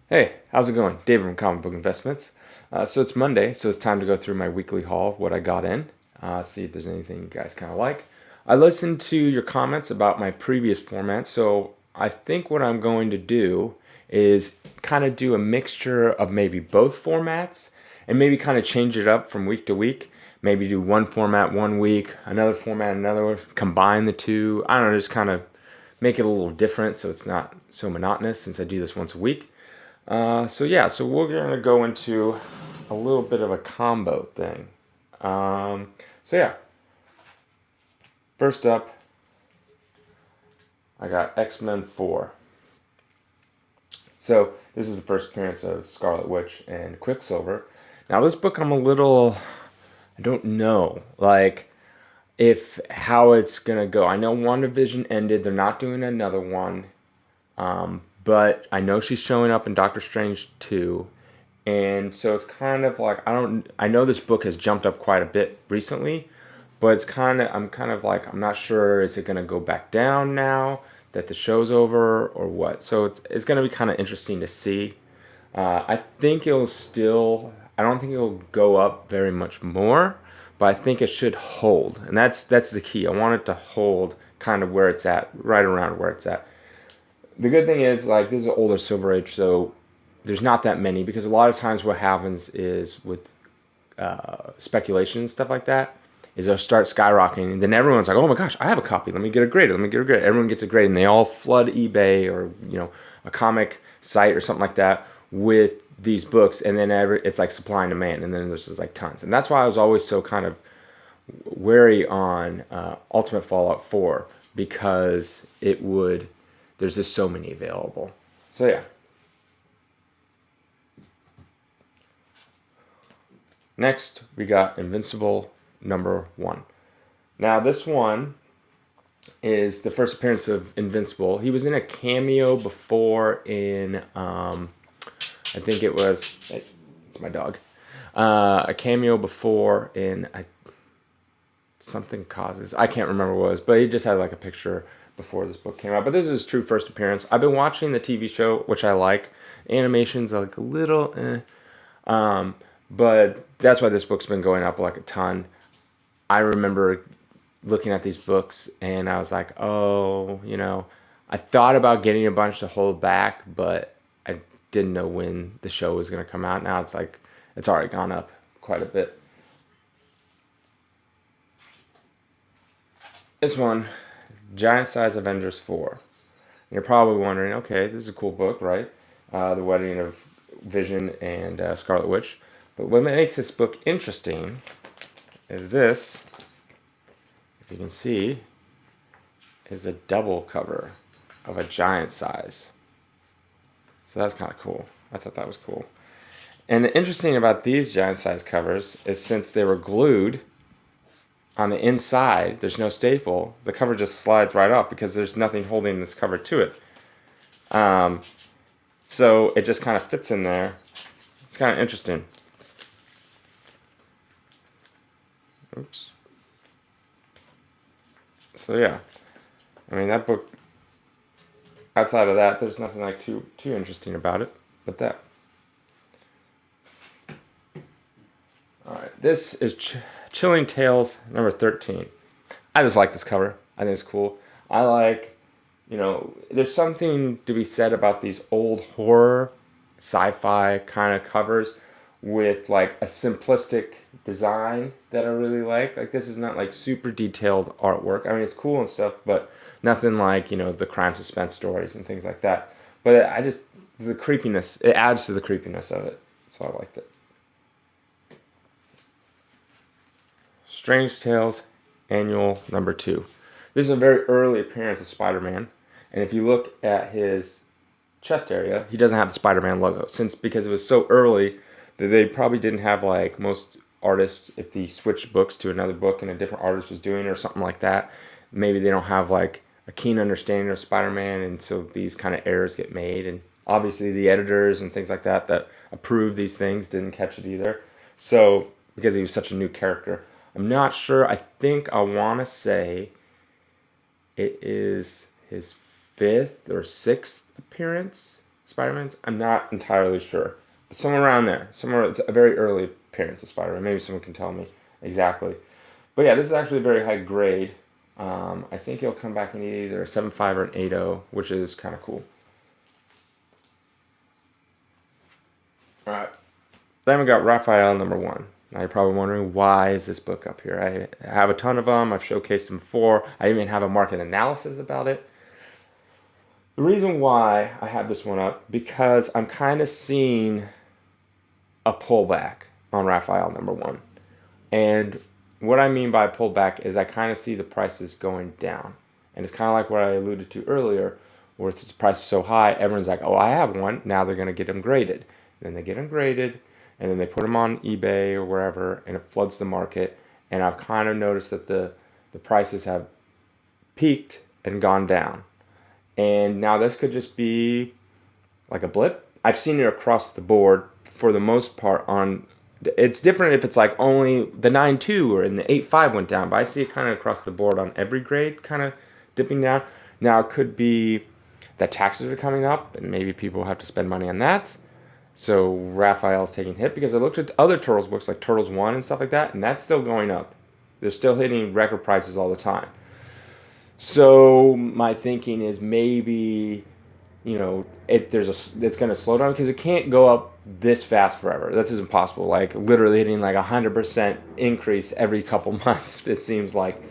Hey, how's it going? David from Comic Book Investments. So it's Monday, so it's time to go through my weekly haul, what I got in, see if there's anything you guys kind of like. I listened to your comments about my previous format, so I think what I'm going to do is kind of do a mixture of maybe both formats and maybe kind of change it up from week to week. Maybe do one format one week, another format another, combine the two. I don't know, just kind of make it a little different so it's not so monotonous since I do this once a week. So we're gonna go into a little bit of a combo thing. Um, so yeah, first up, I got X-Men 4. So this is the first appearance of Scarlet Witch and Quicksilver. Now this book, I don't know, like if how it's gonna go. I know WandaVision ended; they're not doing another one. But I know she's showing up in Doctor Strange 2. And so it's kind of like I know this book has jumped up quite a bit recently, but I'm kind of like I'm not sure, is it going to go back down now that the show's over or what. So it's going to be kind of interesting to see. I don't think it'll go up very much more, but I think it should hold. And that's the key. I want it to hold kind of where it's at, right around where it's at. The good thing is, like, this is an older Silver Age, so there's not that many, because a lot of times what happens is with speculation and stuff like that is they'll start skyrocketing, and then everyone's like, oh my gosh, I have a copy, let me get a grade, let me get a grade. Everyone gets a grade, and they all flood eBay or a comic site or something like that with these books, and then it's like supply and demand, and then there's just like tons. And that's why I was always so kind of wary on Ultimate Fallout 4, because there's just so many available. So yeah. Next, we got Invincible #1. Now, this one is the first appearance of Invincible. He was in a cameo before in, I think it was, hey, it's my dog, a cameo before in something causes. I can't remember what it was, but he just had like a picture before this book came out. But this is his true first appearance. I've been watching the TV show, which I like. Animation's like a little, but that's why this book's been going up like a ton. I remember looking at these books and I was like, oh, I thought about getting a bunch to hold back, but I didn't know when the show was going to come out. Now it's like it's already gone up quite a bit. This one, Giant Size Avengers 4. And you're probably wondering, okay, this is a cool book, right? The wedding of Vision and Scarlet Witch. But what makes this book interesting is this, if you can see, is a double cover of a giant size. So that's kind of cool. I thought that was cool. And the interesting about these giant size covers is since they were glued on the inside, there's no staple, the cover just slides right off because there's nothing holding this cover to it. So it just kind of fits in there. It's kind of interesting. Oops. So yeah, I mean that book. Outside of that, there's nothing like too interesting about it, but that. All right, this is Chilling Tales #13. I just like this cover. I think it's cool. I like, there's something to be said about these old horror, sci-fi kind of covers with like a simplistic design that I really like. Like this is not like super detailed artwork. I mean, it's cool and stuff, but nothing like, the crime suspense stories and things like that. But the creepiness, it adds to the creepiness of it. So I liked it. Strange Tales Annual #2. This is a very early appearance of Spider-Man, and if you look at his chest area, he doesn't have the Spider-Man logo, because it was so early that they probably didn't have like most artists, if they switched books to another book and a different artist was doing it or something like that, maybe they don't have like a keen understanding of Spider-Man, and so these kind of errors get made, and obviously the editors and things like that approve these things didn't catch it either. So because he was such a new character, I'm not sure. I think I want to say it is his fifth or sixth appearance. Spider-Man's? I'm not entirely sure. But somewhere around there. Somewhere, it's a very early appearance of Spider-Man. Maybe someone can tell me exactly. But yeah, this is actually a very high grade. I think he'll come back in either a 7.5 or an 8.0, which is kind of cool. All right. Then we got Raphael #1. Now you're probably wondering, why is this book up here? I have a ton of them. I've showcased them before. I even have a market analysis about it. The reason why I have this one up, because I'm kind of seeing a pullback on Raphael #1. And what I mean by pullback is I kind of see the prices going down. And it's kind of like what I alluded to earlier, where it's the price is so high, everyone's like, oh, I have one. Now they're going to get them graded. Then they get them graded, and then they put them on eBay or wherever, and it floods the market. And I've kind of noticed that the prices have peaked and gone down. And now this could just be like a blip. I've seen it across the board for the most part on. It's different if it's like only the 9.2 or in the 8.5 went down, but I see it kind of across the board on every grade kind of dipping down. Now it could be that taxes are coming up and maybe people have to spend money on that. So Raphael's taking a hit, because I looked at other Turtles books like Turtles 1 and stuff like that, and that's still going up. They're still hitting record prices all the time. So my thinking is maybe, it's going to slow down, because it can't go up this fast forever. That's just impossible. Like literally hitting like 100% increase every couple months, it seems like.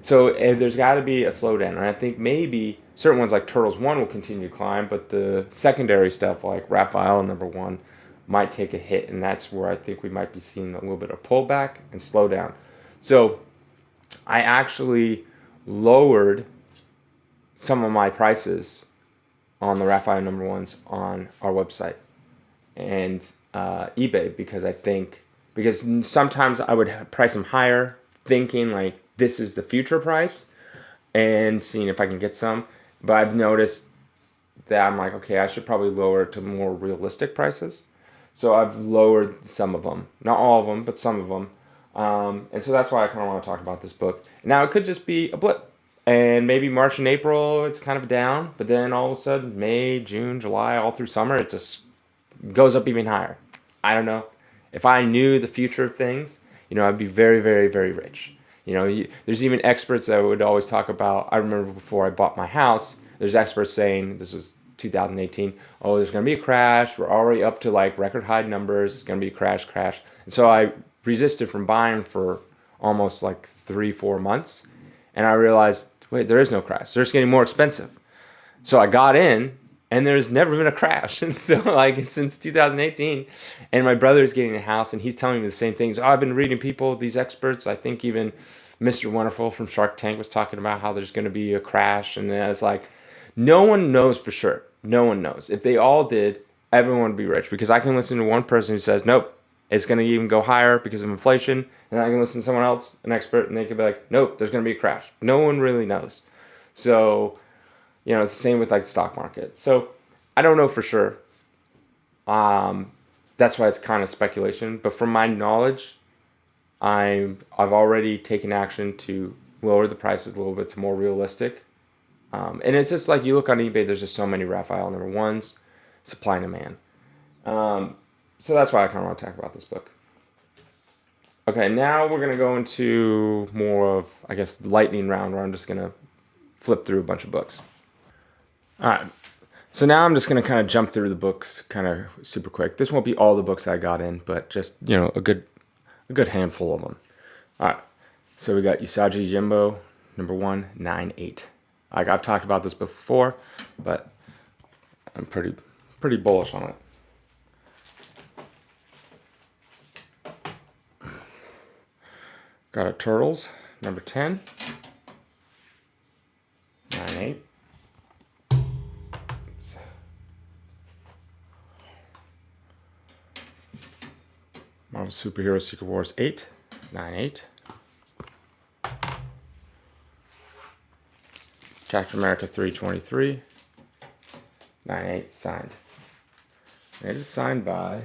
So there's got to be a slowdown, and I think maybe certain ones like Turtles 1 will continue to climb, but the secondary stuff like Raphael #1 might take a hit, and that's where I think we might be seeing a little bit of pullback and slowdown. So I actually lowered some of my prices on the Raphael #1s on our website and eBay, because sometimes I would price them higher, thinking like this is the future price, and seeing if I can get some. But I've noticed that I'm like, okay, I should probably lower it to more realistic prices. So I've lowered some of them, not all of them, but some of them. And so that's why I kind of want to talk about this book. Now it could just be a blip, and maybe March and April it's kind of down, but then all of a sudden May, June, July, all through summer it just goes up even higher. I don't know. If I knew the future of things, I'd be very, very, very rich. There's even experts that would always talk about. I remember before I bought my house, there's experts saying, this was 2018, oh, there's going to be a crash. We're already up to like record high numbers. It's going to be a crash. And so I resisted from buying for almost like 3-4 months. And I realized, wait, there is no crash. They're just getting more expensive. So I got in, and there's never been a crash. And so like since 2018, and my brother's getting a house, and he's telling me the same things. Oh, I've been reading people, these experts. I think even Mr. Wonderful from Shark Tank was talking about how there's going to be a crash. And it's like, no one knows for sure. No one knows. If they all did, everyone would be rich, because I can listen to one person who says, nope, it's going to even go higher because of inflation. And I can listen to someone else, an expert, and they could be like, nope, there's going to be a crash. No one really knows. So, it's the same with like the stock market. So I don't know for sure. That's why it's kind of speculation. But from my knowledge, I've already taken action to lower the prices a little bit to more realistic. And it's just like you look on eBay, there's just so many Raphael #1s, supply and demand. So that's why I kind of want to talk about this book. Okay, now we're going to go into more of, I guess, lightning round, where I'm just going to flip through a bunch of books. All right. So now I'm just going to kind of jump through the books kind of super quick. This won't be all the books I got in, but just, a good handful of them. All right. So we got Usagi Jimbo, #1, 9.8. Like I've talked about this before, but I'm pretty bullish on it. Got a Turtles, #10, 9.8. Marvel Superhero Secret Wars 8, 9.8. Captain America 323, 9.8 signed. And it is signed by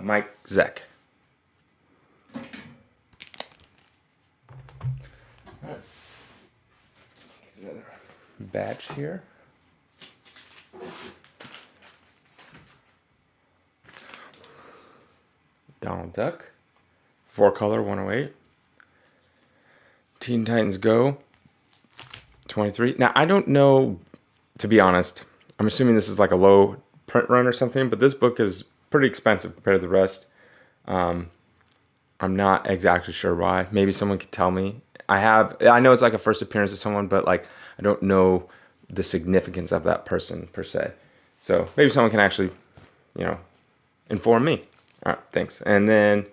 Mike Zeck. Right. Another badge here. Donald Duck. 4-color, 108. Teen Titans Go, 23. Now, I don't know, to be honest. I'm assuming this is like a low print run or something, but this book is pretty expensive compared to the rest. I'm not exactly sure why. Maybe someone could tell me. I know it's like a first appearance of someone, but like I don't know the significance of that person per se. So maybe someone can actually, inform me. All right, thanks. And then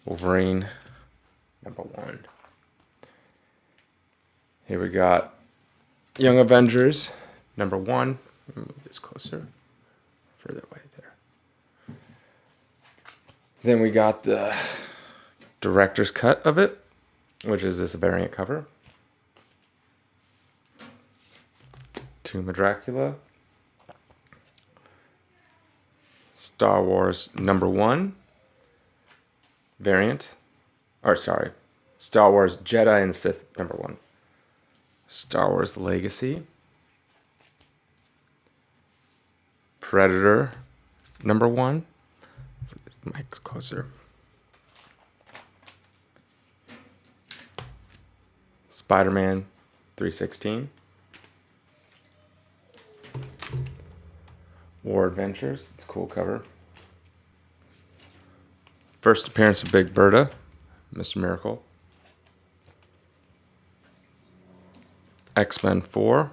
Wolverine, number 1. Here we got Young Avengers, number 1. Let me move this closer. Further away there. Then we got the director's cut of it, which is this variant cover. Tomb of Dracula. Star Wars number 1 variant. Star Wars Jedi and Sith number 1. Star Wars Legacy. Predator number 1. Mic closer. Spider-Man 316. War Adventures. It's a cool cover. First appearance of Big Berta, Miss Miracle. X-Men 4.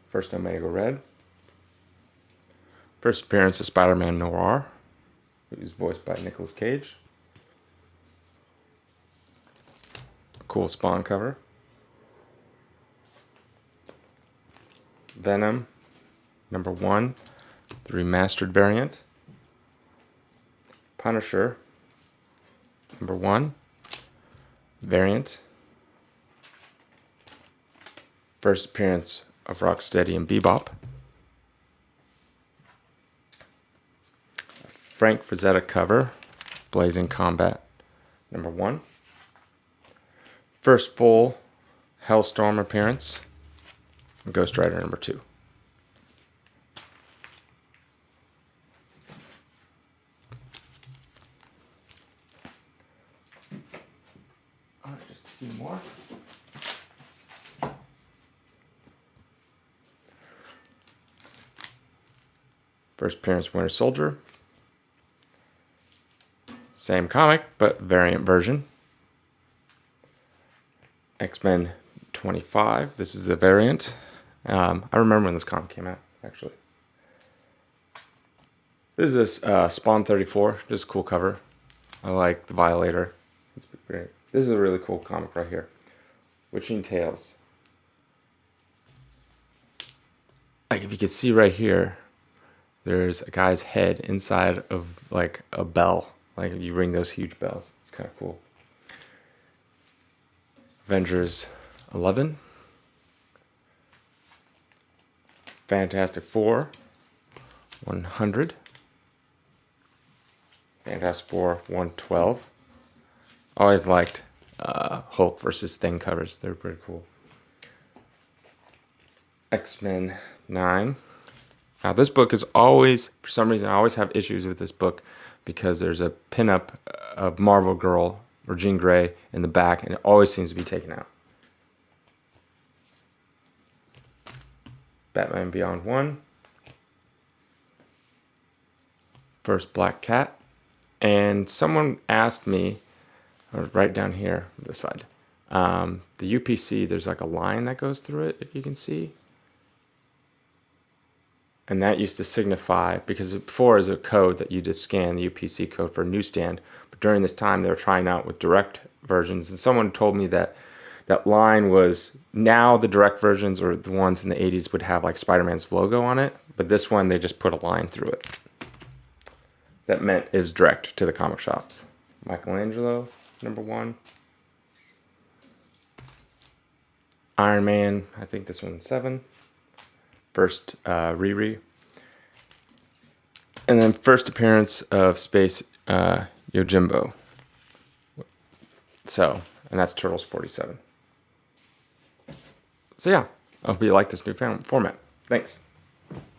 First Omega Red. First appearance of Spider-Man Noir, who's voiced by Nicolas Cage. Cool Spawn cover. Venom, number 1, the remastered variant. Punisher, number 1, variant. First appearance of Rocksteady and Bebop. Frank Frazetta cover, Blazing Combat, number 1. First full Hellstorm appearance, Ghost Rider number 2. All right, just a few more. First appearance Winter Soldier. Same comic, but variant version. X-Men 25. This is the variant. I remember when this comic came out, actually. This is Spawn 34. Just a cool cover. I like the Violator. It's great. This is a really cool comic right here. Witching Tales. Like if you can see right here, there's a guy's head inside of like a bell. Like you ring those huge bells. It's kind of cool. Avengers 11. Fantastic Four 100. Fantastic Four 112. Always liked Hulk versus Thing covers. They're pretty cool. X-Men 9. Now this book is always, for some reason, I always have issues with this book because there's a pinup of Marvel Girl or Jean Grey in the back, and it always seems to be taken out. Batman Beyond 1. First Black Cat. And someone asked me, right down here on this side, the UPC, there's like a line that goes through it, if you can see. And that used to signify, because before is a code that you just scan the UPC code for a newsstand. But during this time, they were trying out with direct versions. And someone told me that that line was, now the direct versions or the ones in the 80s would have like Spider-Man's logo on it. But this one, they just put a line through it. That meant it was direct to the comic shops. Michelangelo, number 1. Iron Man, I think this one's 7. First Riri. And then first appearance of Space Yojimbo. So, and that's Turtles 47. So yeah, I hope you like this new format. Thanks.